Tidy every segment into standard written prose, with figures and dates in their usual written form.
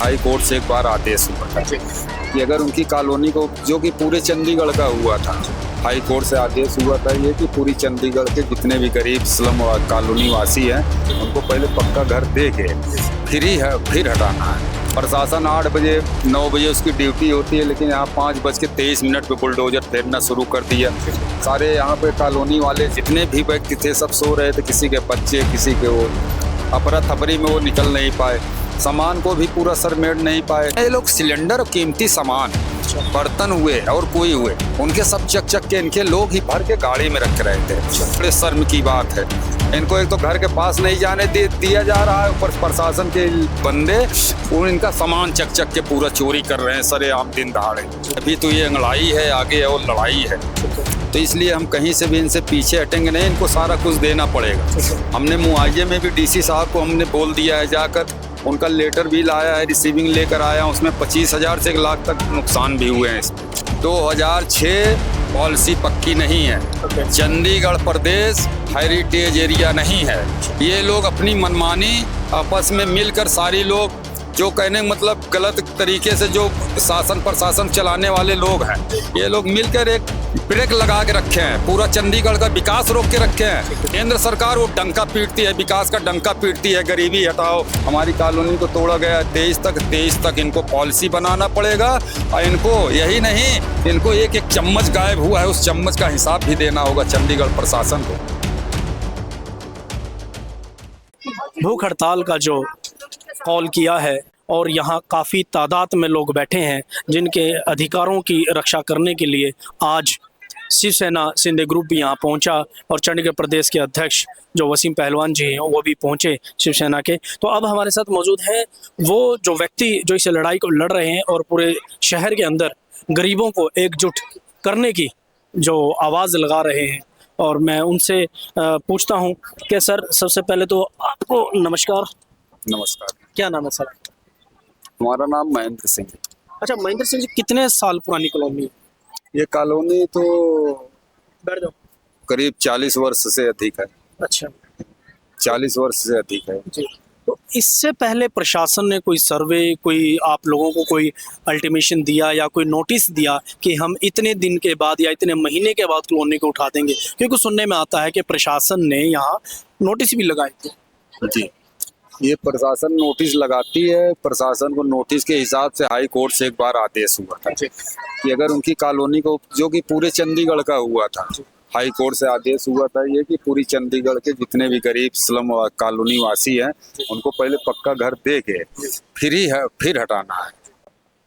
High court से एक बार आदेश हुआ था कि अगर उनकी कॉलोनी को, जो कि पूरे चंडीगढ़ का हुआ था, हाई कोर्ट से आदेश हुआ था ये कि पूरी चंडीगढ़ के जितने भी गरीब स्लम कॉलोनी वासी हैं उनको पहले पक्का घर दे के फिर हटाना है। प्रशासन 8 बजे 9 बजे उसकी ड्यूटी होती है, लेकिन यहाँ 5:23 पे बुलडोजर फेरना शुरू कर दिया। सारे यहाँ पे कॉलोनी वाले जितने भी व्यक्ति थे सब सो रहे थे, किसी के बच्चे, किसी के वो अफरा थफरी में वो निकल नहीं पाए, सामान को भी पूरा सरमेट नहीं पाए। ये लोग सिलेंडर, कीमती सामान, बर्तन हुए और कोई हुए, उनके सब चक के इनके लोग ही भर के गाड़ी में रख रहे थे। बड़े शर्म की बात है। इनको एक तो घर के पास नहीं जाने दिया जा रहा है, ऊपर प्रशासन के बंदे इनका सामान चक के पूरा चोरी कर रहे हैं सरेआम दिन दहाड़े। अभी तो ये लड़ाई है, आगे और लड़ाई है, तो इसलिए हम कहीं से भी इनसे पीछे हटेंगे नहीं। इनको सारा कुछ देना पड़ेगा। हमने मुआवजे में भी डीसी साहब को हमने बोल दिया है, जाकर उनका लेटर भी लाया है, रिसीविंग लेकर आया, उसमें 25,000 से 1 लाख तक नुकसान भी हुए हैं। 2006 पॉलिसी पक्की नहीं है। चंडीगढ़ प्रदेश हेरिटेज एरिया नहीं है। ये लोग अपनी मनमानी आपस में मिलकर, सारी लोग जो कहने मतलब गलत तरीके से जो शासन प्रशासन चलाने वाले लोग हैं, ये लोग मिलकर एक ब्रेक लगा के रखे हैं, पूरा चंडीगढ़ का विकास रोक के रखे हैं। केंद्र सरकार वो डंका पीटती है, विकास का डंका पीटती है, गरीबी हटाओ। हमारी कॉलोनी को तोड़ा गया 23 तक इनको पॉलिसी बनाना पड़ेगा। और इनको यही नहीं, इनको एक चम्मच गायब हुआ है, उस चम्मच का हिसाब भी देना होगा चंडीगढ़ प्रशासन को। भूख हड़ताल का जो कॉल किया है और यहाँ काफ़ी तादाद में लोग बैठे हैं जिनके अधिकारों की रक्षा करने के लिए आज शिवसेना शिंदे ग्रुप भी यहाँ पहुँचा और चंडीगढ़ प्रदेश के अध्यक्ष जो वसीम पहलवान जी हैं वो भी पहुँचे शिवसेना के। तो अब हमारे साथ मौजूद हैं वो जो व्यक्ति जो इस लड़ाई को लड़ रहे हैं और पूरे शहर के अंदर गरीबों को एकजुट करने की जो आवाज़ लगा रहे हैं। और मैं उनसे पूछता हूँ कि सर, सबसे पहले तो आपको नमस्कार। नमस्कार। क्या नाम है सर? हमारा नाम महेंद्र सिंह है। अच्छा, महेंद्र सिंह जी, कितने साल पुरानी कॉलोनी है ये कॉलोनी? तो बैठ जाओ। करीब 40 वर्ष से अधिक है। अच्छा, 40 वर्ष से अधिक है जी। तो इससे पहले प्रशासन ने कोई सर्वे, कोई आप लोगों को कोई अल्टीमेशन दिया या कोई नोटिस दिया कि हम इतने दिन के बाद या इतने महीने के बाद कॉलोनी को उठा देंगे? क्योंकि सुनने में आता है कि प्रशासन ने यहाँ नोटिस भी लगाए थे। जी, ये प्रशासन नोटिस लगाती है। प्रशासन को नोटिस के हिसाब से हाई कोर्ट से एक बार आदेश हुआ था कि अगर उनकी कॉलोनी को, जो कि पूरे चंडीगढ़ का हुआ था, हाई कोर्ट से आदेश हुआ था ये कि पूरी चंडीगढ़ के जितने भी गरीब स्लम कॉलोनी वासी हैं उनको पहले पक्का घर दे के फिर हटाना है।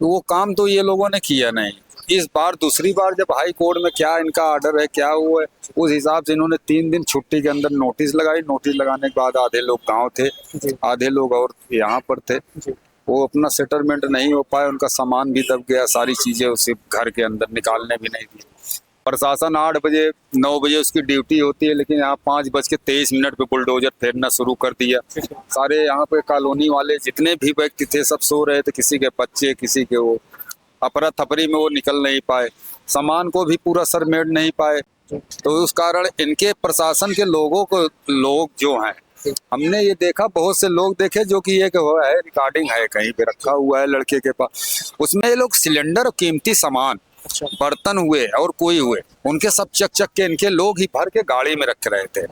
तो वो काम तो ये लोगों ने किया नहीं। इस बार दूसरी बार जब हाई कोर्ट में क्या इनका ऑर्डर है, क्या हुआ है, उस हिसाब से इन्होंने 3 दिन छुट्टी के अंदर नोटिस लगाई। नोटिस लगाने के बाद आधे लोग गांव थे, आधे लोग और यहाँ पर थे। वो अपना सेटलमेंट नहीं हो पाया, उनका सामान भी दब गया, सारी चीजें उसे घर के अंदर निकालने भी नहीं दी। प्रशासन 8 बजे 9 बजे उसकी ड्यूटी होती है, लेकिन यहाँ 5:23 पे बुलडोजर फेरना शुरू कर दिया। सारे यहाँ पे कॉलोनी वाले जितने भी व्यक्ति थे सब सो रहे थे, किसी के बच्चे, किसी के वो अफरा थफरी में वो निकल नहीं पाए, सामान को भी पूरा सरमेट नहीं पाए। तो उस कारण इनके प्रशासन के लोग जो हैं, हमने ये देखा, बहुत से लोग देखे जो कि ये है रिकॉर्डिंग है कहीं पे रखा हुआ है लड़के के पास, उसमें ये लोग सिलेंडर, कीमती सामान, बर्तन हुए और कोई हुए, उनके सब चक के इनके लोग ही भर के गाड़ी में रख रहे थे।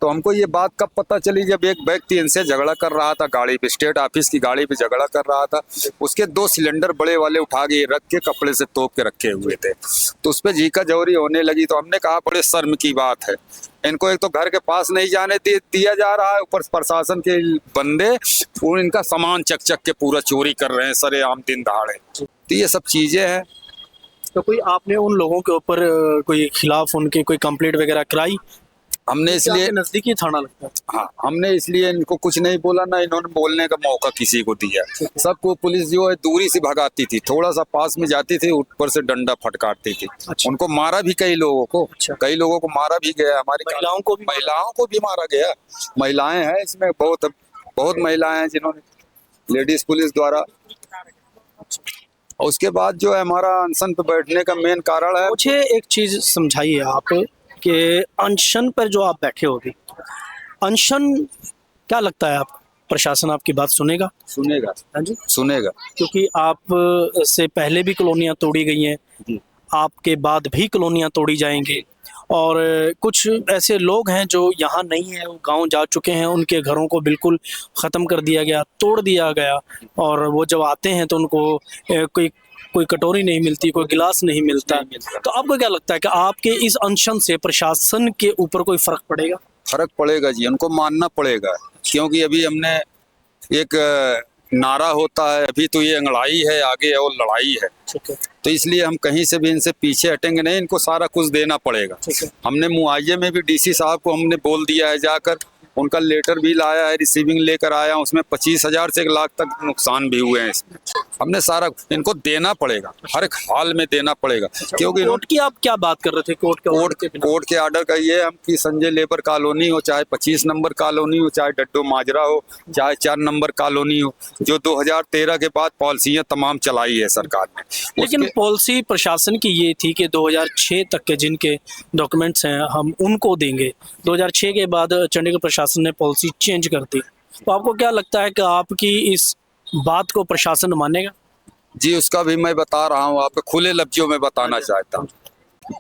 तो हमको ये बात कब पता चली, जब एक व्यक्ति इनसे झगड़ा कर रहा था गाड़ी पे, स्टेट ऑफिस की गाड़ी पे झगड़ा कर रहा था, उसके 2 सिलेंडर बड़े वाले उठा के रख के कपड़े से तोप के रखे हुए थे। तो उस पर झीका झोरी होने लगी। तो हमने कहा बड़े शर्म की बात है, इनको एक तो घर के पास नहीं जाने दिया जा रहा है, ऊपर प्रशासन के बंदे इनका सामान चक के पूरा चोरी कर रहे हैं सरेआम दिन दहाड़े। तो ये सब चीजें हैं। तो कोई आपने उन लोगों के ऊपर कोई खिलाफ उनकी कोई कंप्लेंट वगैरह कराई? हमने इसलिए, नजदीकी थाना लगता है। हाँ, हमने इसलिए इनको कुछ नहीं बोला, ना इन्होंने बोलने का मौका किसी को दिया। सबको पुलिस जो है दूरी से भगाती थी, थोड़ा सा पास में जाती थी, ऊपर से डंडा फटकारती थी। अच्छा। उनको मारा भी कई लोगों को। अच्छा। कई लोगों को मारा भी गया। हमारी महिलाओं को भी मारा गया। महिलाएं हैं इसमें, बहुत महिलाएं हैं जिन्होंने लेडीज पुलिस द्वारा। और उसके बाद जो है हमारा अनशन पे बैठने का मेन कारण है। मुझे एक चीज समझाइए आप कि अनशन पर जो आप बैठे हो, अनशन क्या लगता है आपको? प्रशासन आपकी बात सुनेगा? सुनेगा। हाँ जी, सुनेगा क्योंकि आप से पहले भी कॉलोनियाँ तोड़ी गई हैं, जी। आपके बाद भी कॉलोनियाँ तोड़ी जाएंगी और कुछ ऐसे लोग हैं जो यहाँ नहीं है, वो गांव जा चुके हैं, उनके घरों को बिल्कुल ख़त्म कर दिया गया, तोड़ दिया गया और वो जब आते हैं तो उनको कोई कोई कटोरी नहीं मिलती, कोई गिलास नहीं मिलता। तो आपको क्या लगता है कि आपके इस अनशन से प्रशासन के ऊपर कोई फ़र्क पड़ेगा? फर्क पड़ेगा जी, उनको मानना पड़ेगा, क्योंकि अभी हमने एक नारा होता है, अभी तो ये अंगड़ाई है, आगे और लड़ाई है। ठीक है, तो इसलिए हम कहीं से भी इनसे पीछे हटेंगे नहीं, इनको सारा कुछ देना पड़ेगा। ठीक है। हमने मुआवजे में भी डीसी साहब को हमने बोल दिया है जाकर, उनका लेटर भी लाया है, रिसीविंग लेकर आया, उसमें 25,000 से 1 लाख तक नुकसान भी हुए हैं इसमें। हमने सारा इनको देना पड़ेगा, हर एक हाल में देना पड़ेगा, क्योंकि कोर्ट की आप क्या बात कर रहे थे? कोर्ट के ऑर्डर का ये हम कि संजय लेबर कॉलोनी हो, चाहे 25 नंबर कॉलोनी हो, चाहे डड्डो माजरा हो, चाहे 4 नंबर कॉलोनी हो, जो 2013 के बाद पॉलिसियां तमाम चलाई है सरकार ने। लेकिन पॉलिसी प्रशासन की ये थी कि 2006 तक के जिनके डॉक्यूमेंट्स हैं हम उनको देंगे। 2006 के बाद चंडीगढ़ प्रशासन ने पॉलिसी चेंज कर दी। तो आपको क्या लगता है कि आपकी इस बात को प्रशासन मानेगा? जी, उसका भी मैं बता रहा हूँ, आपको खुले लफ्जों में बताना चाहता हूँ।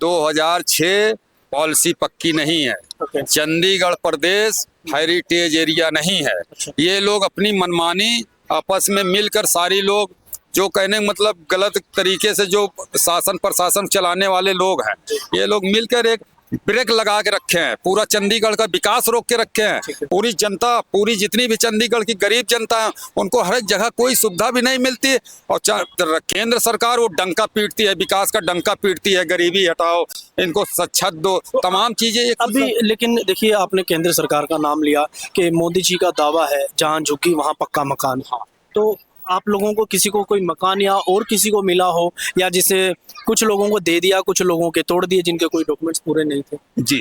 2006 पॉलिसी पक्की नहीं है। ओके। चंडीगढ़ प्रदेश हेरिटेज एरिया नहीं है। ये लोग अपनी मनमानी आपस में मिलकर सारी लोग जो कहने मतलब गलत तरीके से जो शासन प्रशासन चलाने वाले लोग हैं, ये लोग मिलकर एक ब्रेक लगा के रखे हैं, पूरा चंडीगढ़ का विकास रोक के रखे हैं। पूरी जनता, पूरी जितनी भी चंडीगढ़ की गरीब जनता है, उनको हर एक जगह कोई सुविधा भी नहीं मिलती है और केंद्र सरकार वो डंका पीटती है, विकास का डंका पीटती है, गरीबी हटाओ, इनको छत दो, तमाम चीजें अभी। लेकिन देखिए, आपने केंद्र सरकार का नाम लिया कि मोदी जी का दावा है जहां झुकी वहां पक्का मकान। तो आप लोगों को किसी को कोई मकान या और किसी को मिला हो, या जिसे कुछ लोगों को दे दिया, कुछ लोगों के तोड़ दिए जिनके कोई डॉक्यूमेंट्स पूरे नहीं थे? जी,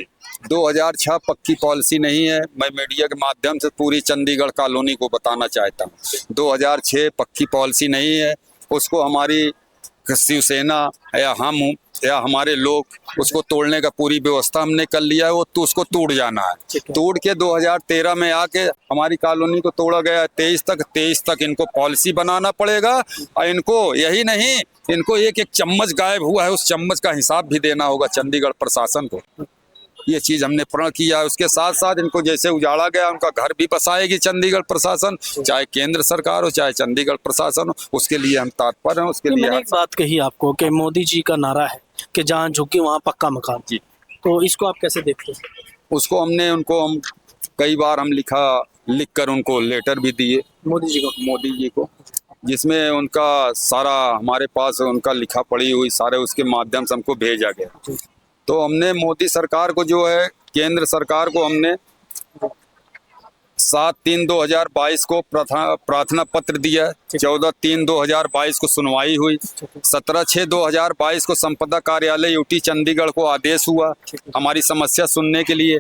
2006 पक्की पॉलिसी नहीं है। मैं मीडिया के माध्यम से पूरी चंडीगढ़ कॉलोनी को बताना चाहता हूँ, 2006 पक्की पॉलिसी नहीं है। उसको हमारी शिवसेना या हम या हमारे लोग उसको तोड़ने का पूरी व्यवस्था हमने कर लिया है। वो तो उसको टूट जाना है। तोड़ के 2013 में आके हमारी कॉलोनी को तोड़ा गया है। 23 तक इनको पॉलिसी बनाना पड़ेगा और इनको यही नहीं, इनको एक एक चम्मच गायब हुआ है, उस चम्मच का हिसाब भी देना होगा चंडीगढ़ प्रशासन को। ये चीज हमने प्रण किया है। उसके साथ साथ इनको जैसे उजाड़ा गया, उनका घर भी बसाएगी चंडीगढ़ प्रशासन, चाहे केंद्र सरकार हो चाहे चंडीगढ़ प्रशासन हो, उसके लिए हम तत्पर हैं। उसके लिए मैंने एक बात कही आपको कि मोदी जी का नारा है कि जहाँ झुकी वहाँ पक्का मकान। जी, तो इसको आप कैसे देखते हैं? उसको हम कई बार हम लिख कर उनको लेटर भी दिए मोदी जी को, जिसमें उनका सारा हमारे पास उनका लिखा पड़ी हुई सारे उसके माध्यम से हमको भेजा गया। तो हमने मोदी सरकार को जो है, केंद्र सरकार को हमने 7/3/2022 को प्रार्थना पत्र दिया। 14/3/2022 को सुनवाई हुई। 17/6/2022 को संपदा कार्यालय यूटी चंडीगढ़ को आदेश हुआ हमारी समस्या सुनने के लिए।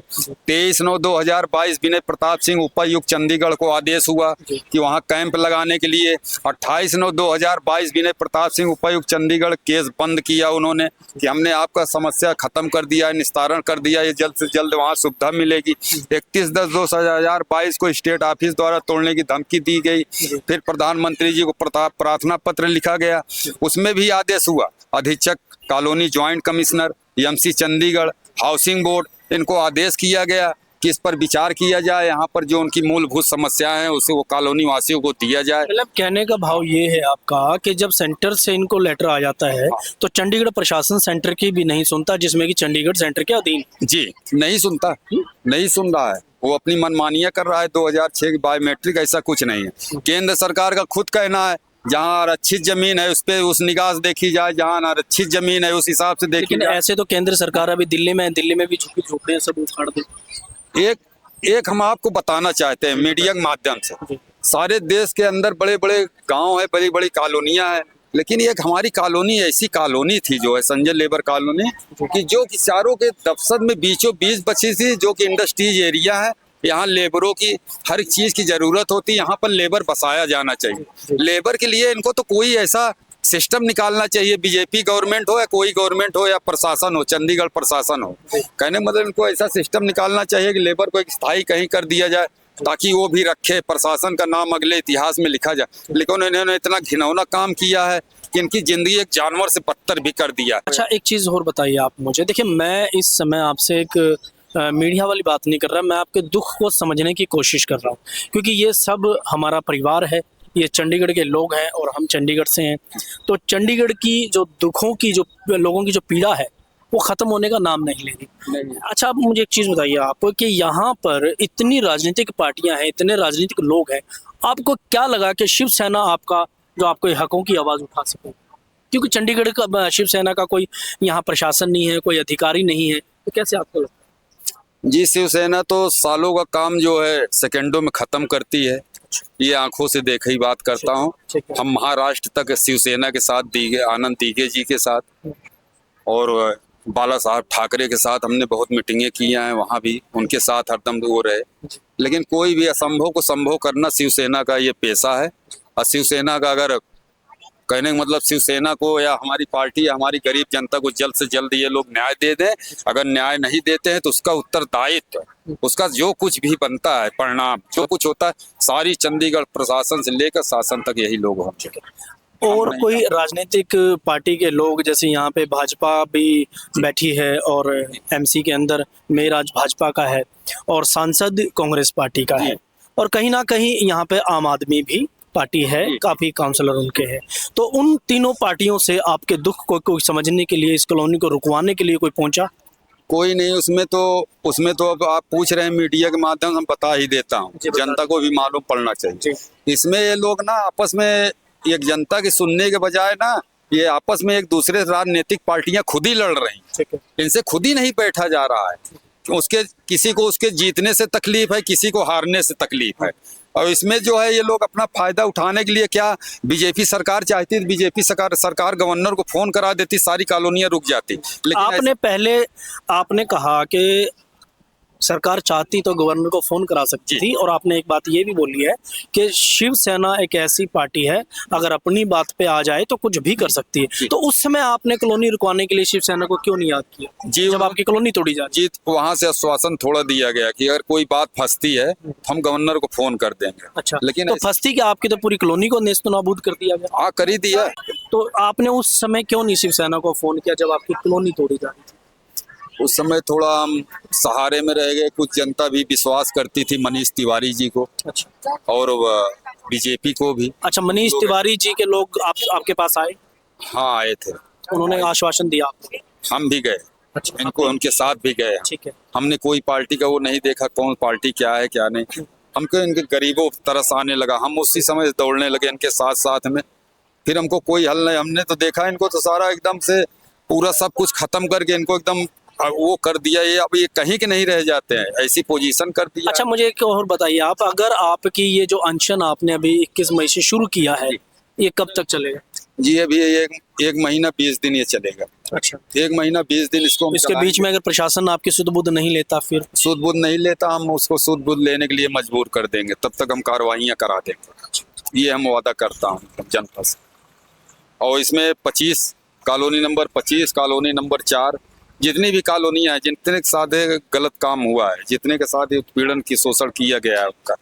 23/9/2022 विनय प्रताप सिंह उपायुक्त चंडीगढ़ को आदेश हुआ कि वहां कैंप लगाने के लिए। 28/9/2022 विनय प्रताप सिंह उपायुक्त चंडीगढ़ केस बंद किया उन्होंने कि हमने आपका समस्या खत्म कर दिया है, निस्तारण कर दिया, ये जल्द से जल्द वहाँ सुविधा मिलेगी। 31/10/2022 को स्टेट ऑफिस द्वारा तोड़ने की धमकी दी गई। फिर प्रधानमंत्री जी को प्रार्थना पत्र लिखा गया, उसमें भी आदेश हुआ। अधीक्षक colony, joint commissioner, MC Chandigarh, housing board, इनको आदेश किया गया कि इस पर विचार किया जाए, यहाँ पर जो उनकी मूलभूत समस्याएं हैं उसे वो कॉलोनी वासियों को दिया जाए। मतलब कहने का भाव ये है आपका कि जब सेंटर से इनको लेटर आ जाता है तो चंडीगढ़ प्रशासन सेंटर की भी नहीं सुनता, जिसमें कि चंडीगढ़ सेंटर के अधीन। जी, नहीं सुनता, नहीं सुन रहा है, वो अपनी मनमानियां कर रहा है। 2006 की बायोमेट्रिक ऐसा कुछ नहीं है। केंद्र सरकार का खुद कहना है जहाँ आरक्षित जमीन है उस पे उस निगाह से देखी जाए, जहाँ आरक्षित जमीन है उस हिसाब से देखी जाए। ऐसे तो केंद्र सरकार अभी दिल्ली में भी झुकी झोपड़ियां सब उखाड़ दे। एक हम आपको बताना चाहते हैं मीडिया के माध्यम से, सारे देश के अंदर बड़े बड़े गांव है, बड़ी बड़ी कॉलोनियां हैं, लेकिन एक हमारी कॉलोनी ऐसी कॉलोनी थी जो है संजय लेबर कॉलोनी, कि जो कि चारों के दफ्तर में बीचों बीच बची थी, जो कि इंडस्ट्रीज एरिया है। यहाँ लेबरों की हर चीज की जरूरत होती है, यहाँ पर लेबर बसाया जाना चाहिए। लेबर के लिए इनको तो कोई ऐसा सिस्टम निकालना चाहिए, बीजेपी गवर्नमेंट हो या कोई गवर्नमेंट हो या प्रशासन हो, चंडीगढ़ प्रशासन हो, कहने मतलब इनको ऐसा सिस्टम निकालना चाहिए कि लेबर को एक स्थायी कहीं कर दिया जाए। ताकि वो भी रखे, प्रशासन का नाम अगले इतिहास में लिखा जाए। लेकिन इन्होंने इतना घिनौना काम किया है कि इनकी जिंदगी एक जानवर से बदतर भी कर दिया। अच्छा, एक चीज़ और बताइए आप मुझे। देखिए, मैं इस समय आपसे एक मीडिया वाली बात नहीं कर रहा, मैं आपके दुख को समझने की कोशिश कर रहा हूँ, क्योंकि ये सब हमारा परिवार है, ये चंडीगढ़ के लोग हैं और हम चंडीगढ़ से हैं। तो चंडीगढ़ की जो दुखों की, जो लोगों की जो पीड़ा है, वो ख़त्म होने का नाम नहीं ले रही। अच्छा, आप मुझे एक चीज़ बताइए आप कि यहाँ पर इतनी राजनीतिक पार्टियां हैं, इतने राजनीतिक लोग हैं, आपको क्या लगा कि शिवसेना आपका जो आपको हकों की आवाज़ उठा सके? क्योंकि चंडीगढ़ का शिवसेना का कोई यहाँ प्रशासन नहीं है, कोई अधिकारी नहीं है, तो कैसे आपको लगता है? जी, शिवसेना तो सालों का काम जो है सेकंडों में खत्म करती है। ये आंखों से देखी ही बात करता हूँ। हम महाराष्ट्र तक शिवसेना के साथ दीगे, आनंद दीगे जी के साथ और बाला साहब ठाकरे के साथ हमने बहुत मीटिंगें की हैं, वहाँ भी उनके साथ हरदम वो रहे। लेकिन कोई भी असंभव को संभव करना शिवसेना का ये पेशा है। और शिवसेना का अगर कहने का मतलब शिवसेना को या हमारी पार्टी या हमारी गरीब जनता को जल्द से जल्द ये लोग न्याय दे दें। अगर न्याय नहीं देते हैं तो उसका उत्तरदायित्व, उसका जो कुछ भी बनता है परिणाम, जो कुछ होता है, सारी चंडीगढ़ प्रशासन से लेकर शासन तक यही लोग हो चुके। और कोई राजनीतिक पार्टी के लोग, जैसे यहाँ पे भाजपा भी बैठी है और एमसी के अंदर मेयर आज भाजपा का है और सांसद कांग्रेस पार्टी का है, और कहीं ना कहीं यहाँ पे आम आदमी भी पार्टी है, काफी काउंसलर उनके हैं। तो उन तीनों पार्टियों से आपके दुख को कोई समझने के लिए, इस कॉलोनी को रुकवाने के लिए कोई पहुंचा? कोई नहीं। उसमें तो अब आप पूछ रहे हैं, मीडिया के माध्यम से हम बता ही देता हूँ, जनता को भी मालूम पड़ना चाहिए। इसमें ये लोग ना आपस में एक जनता की सुनने के बजाय ना ये आपस में एक दूसरे राजनीतिक पार्टियां खुद ही लड़ रही हैं। इनसे खुद ही नहीं बैठा जा रहा है। उसके किसी को उसके जीतने से तकलीफ है, किसी को हारने से तकलीफ है। और इसमें जो है ये लोग अपना फायदा उठाने के लिए, क्या बीजेपी सरकार चाहती, बीजेपी सरकार गवर्नर को फोन करा देती, सारी कॉलोनियां रुक जाती। लेकिन आपने कहा कि सरकार चाहती तो गवर्नर को फोन करा सकती थी, और आपने एक बात ये भी बोली है कि शिवसेना एक ऐसी पार्टी है, अगर अपनी बात पे आ जाए तो कुछ भी कर सकती है। तो उस समय आपने कॉलोनी रुकवाने के लिए शिवसेना को क्यों नहीं याद किया जी, जब आपकी कॉलोनी तोड़ी जा रही? जी, वहां से आश्वासन थोड़ा दिया गया कि अगर कोई बात फंसती है तो हम गवर्नर को फोन कर देंगे। अच्छा, लेकिन तो फंसती क्या? आपकी तो पूरी कॉलोनी को नेस्त नाबूद कर दिया गया। हाँ, कर ही दिया। तो आपने उस समय क्यों नहीं शिवसेना को फोन किया जब आपकी कॉलोनी तोड़ी जा रही थी? उस समय थोड़ा हम सहारे में रह गए। कुछ जनता भी विश्वास करती थी मनीष तिवारी जी को। अच्छा, और बीजेपी को भी। अच्छा, मनीष तिवारी जी के लोग आपके पास आए? हाँ, आए थे। उन्होंने आश्वासन दिया आपको? हम भी गए। अच्छा, इनको उनके साथ भी गए। ठीक है। हमने कोई पार्टी का वो नहीं देखा, कौन पार्टी क्या है क्या नहीं। हमको इनके गरीबों तरस आने लगा, हम उसी समय दौड़ने लगे इनके साथ साथ में। फिर हमको कोई हल नहीं, हमने तो देखा इनको तो सारा एकदम से पूरा सब कुछ खत्म करके इनको एकदम वो कर दिया। ये अब ये कहीं के नहीं रह जाते हैं, ऐसी पोजीशन कर दिया। अच्छा, मुझे एक और बताइए आप, अगर आपकी ये जो अनशन आपने अभी 21 मई से शुरू किया है, ये कब तक चलेगा? जी, अभी एक महीना 20 दिन ये चलेगा। अच्छा, 1 महीना 20 दिन इसको। इसके बीच में अगर प्रशासन आपकी सुध बुध नहीं लेता, फिर सुध बुध नहीं लेता, हम उसको सुध बुध लेने के लिए मजबूर कर देंगे। तब तक हम कार्रवाइयाँ करा देंगे, ये हम वादा करता हूँ जनता से। और इसमें 25 कॉलोनी नंबर 25, कॉलोनी नंबर 4, जितनी भी कॉलोनियां हैं, जितने के साथ गलत काम हुआ है, जितने के साथ उत्पीड़न की शोषण किया गया है उनका,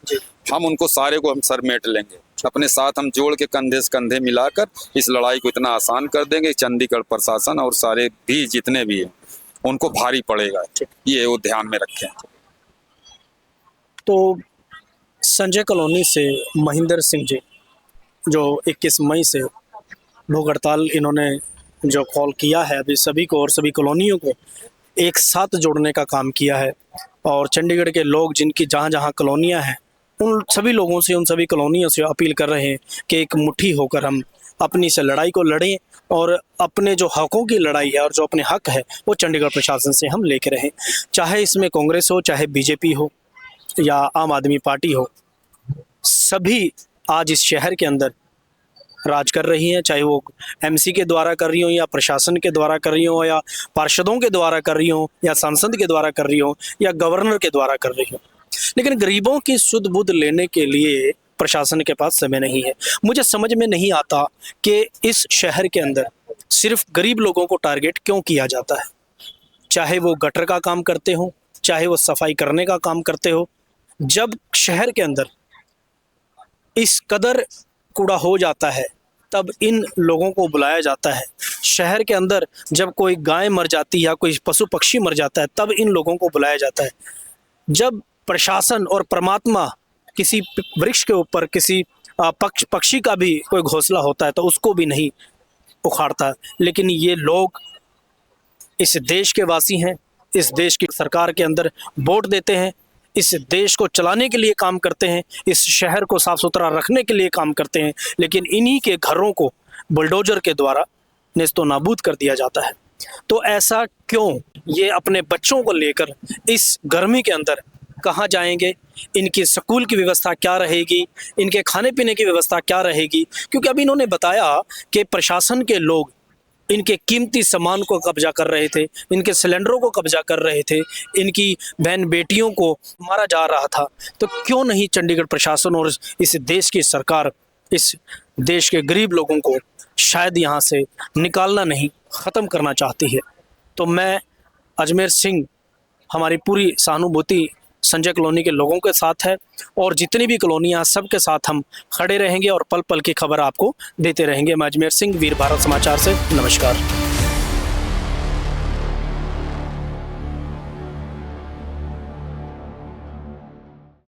हम उनको सारे को हम समेट लेंगे। अपने साथ हम जोड़ के कंधे से कंधे मिलाकर इस लड़ाई को इतना आसान कर देंगे। चंडीगढ़ प्रशासन और सारे भी जितने भी हैं उनको भारी पड़ेगा, ये वो ध्यान में रखें। तो संजय कॉलोनी से महेंद्र सिंह जी जो 21 मई से भूख हड़ताल इन्होंने जो कॉल किया है अभी सभी को और सभी कॉलोनियों को एक साथ जोड़ने का काम किया है, और चंडीगढ़ के लोग जिनकी जहाँ जहाँ कॉलोनियाँ हैं उन सभी लोगों से, उन सभी कॉलोनियों से अपील कर रहे हैं कि एक मुट्ठी होकर हम अपनी से लड़ाई को लड़ें और अपने जो हकों की लड़ाई है और जो अपने हक है वो चंडीगढ़ प्रशासन से हम लेके रहें। चाहे इसमें कांग्रेस हो, चाहे बीजेपी हो या आम आदमी पार्टी हो, सभी आज इस शहर के अंदर राज कर रही हैं, चाहे वो एमसी के द्वारा कर रही हो या प्रशासन के द्वारा कर रही हो या पार्षदों के द्वारा कर रही हो या सांसद के द्वारा कर रही हो या गवर्नर के द्वारा कर रही हो। लेकिन गरीबों की सुध बुध लेने के लिए प्रशासन के पास समय नहीं है। मुझे समझ में नहीं आता कि इस शहर के अंदर सिर्फ गरीब लोगों को टारगेट क्यों किया जाता है, चाहे वो गटर का काम करते हो, चाहे वो सफाई करने का काम करते हो, जब शहर के अंदर इस कदर कूड़ा हो जाता है तब इन लोगों को बुलाया जाता है। शहर के अंदर जब कोई गाय मर जाती है या कोई पशु पक्षी मर जाता है तब इन लोगों को बुलाया जाता है। जब प्रशासन और परमात्मा किसी वृक्ष के ऊपर किसी पक्षी का भी कोई घोंसला होता है तो उसको भी नहीं उखाड़ता, लेकिन ये लोग इस देश के वासी हैं, इस देश की सरकार के अंदर वोट देते हैं, इस देश को चलाने के लिए काम करते हैं, इस शहर को साफ सुथरा रखने के लिए काम करते हैं, लेकिन इन्हीं के घरों को बुलडोजर के द्वारा नेस्तो नाबूद कर दिया जाता है। तो ऐसा क्यों? ये अपने बच्चों को लेकर इस गर्मी के अंदर कहाँ जाएंगे, इनकी स्कूल की व्यवस्था क्या रहेगी, इनके खाने पीने की व्यवस्था क्या रहेगी? क्योंकि अभी इन्होंने बताया कि प्रशासन के लोग इनके कीमती सामान को कब्जा कर रहे थे, इनके सिलेंडरों को कब्जा कर रहे थे, इनकी बहन बेटियों को मारा जा रहा था। तो क्यों नहीं चंडीगढ़ प्रशासन और इस देश की सरकार इस देश के गरीब लोगों को शायद यहाँ से निकालना नहीं, ख़त्म करना चाहती है? तो मैं अजमेर सिंह, हमारी पूरी सहानुभूति संजय कॉलोनी के लोगों के साथ है और जितनी भी कॉलोनियाँ सबके साथ हम खड़े रहेंगे और पल पल की खबर आपको देते रहेंगे। मैं अजमेर सिंह, वीर भारत समाचार से नमस्कार।